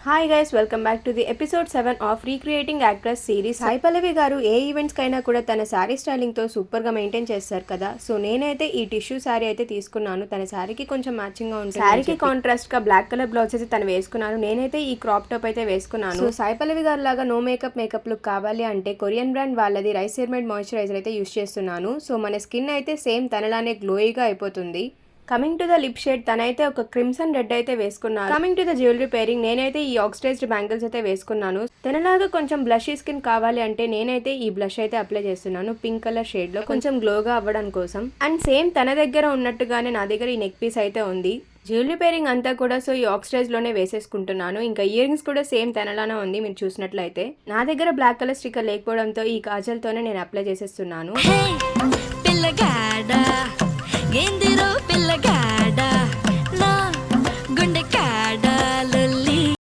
Hi guys, welcome back to the episode 7 of recreating actress series. Sai Pallavi గారు ఏ events కైనా కూడా తన శారీ స్టైలింగ్ తో సూపర్ గా మెయింటైన్ చేస్తారు కదా. సో నేనైతే ఈ టిష్యూ శారీ అయితే తీసుకున్నాను. తన శారీకి కొంచెం మ్యాచింగ్ గా ఉంటుంది. శారీకి కాంట్రాస్ట్ గా బ్లాక్ కలర్ బ్లౌజ్ అయితే తను వేసుకున్నాను. నేనైతే ఈ క్రాప్ టాప్ అయితే వేసుకున్నాను. సో సాయి పల్లవి గారు లాగా నో మేకప్ లుక్ కావాలి అంటే కొరియన్ బ్రాండ్ వాళ్ళది రైస్ సెర్మైడ్ మాయిశ్చరైజర్ అయితే యూస్ చేస్తున్నాను. సో మన స్కిన్ అయితే సేమ్ తనలానే గ్లోయిగా అయిపోతుంది. Coming to the lip shade, తనైతే ఒక క్రిమ్సన్ రెడ్ అయితే వేసుకున్నాను. Coming to the jewellery pairing, నేనైతే ఈ ఆక్సిడైజ్డ్ బ్యాంగిల్స్ అయితే వేసుకున్నాను. తనలాగా కొంచెం బ్లషీ స్కిన్ కావాలి అంటే నేనైతే ఈ బ్లష్ అయితే అప్లై చేస్తున్నాను పింక్ కలర్ షేడ్ లో, కొంచెం గ్లోగా అవ్వడం కోసం. అండ్ సేమ్ తన దగ్గర ఉన్నట్టుగానే నా దగ్గర ఈ నెక్ పీస్ అయితే ఉంది. జ్యువెలరీ పేరింగ్ అంతా కూడా సో ఈ ఆక్సిడైజ్ లోనే వేసేసుకుంటున్నాను. ఇంకా ఇయర్ రింగ్స్ కూడా సేమ్ తనలానే ఉంది. మీరు చూసినట్లయితే నా దగ్గర బ్లాక్ కలర్ స్టిక్కర్ లేకపోవడంతో ఈ కాజల్ తోనే నేను అప్లై చేసేస్తున్నాను.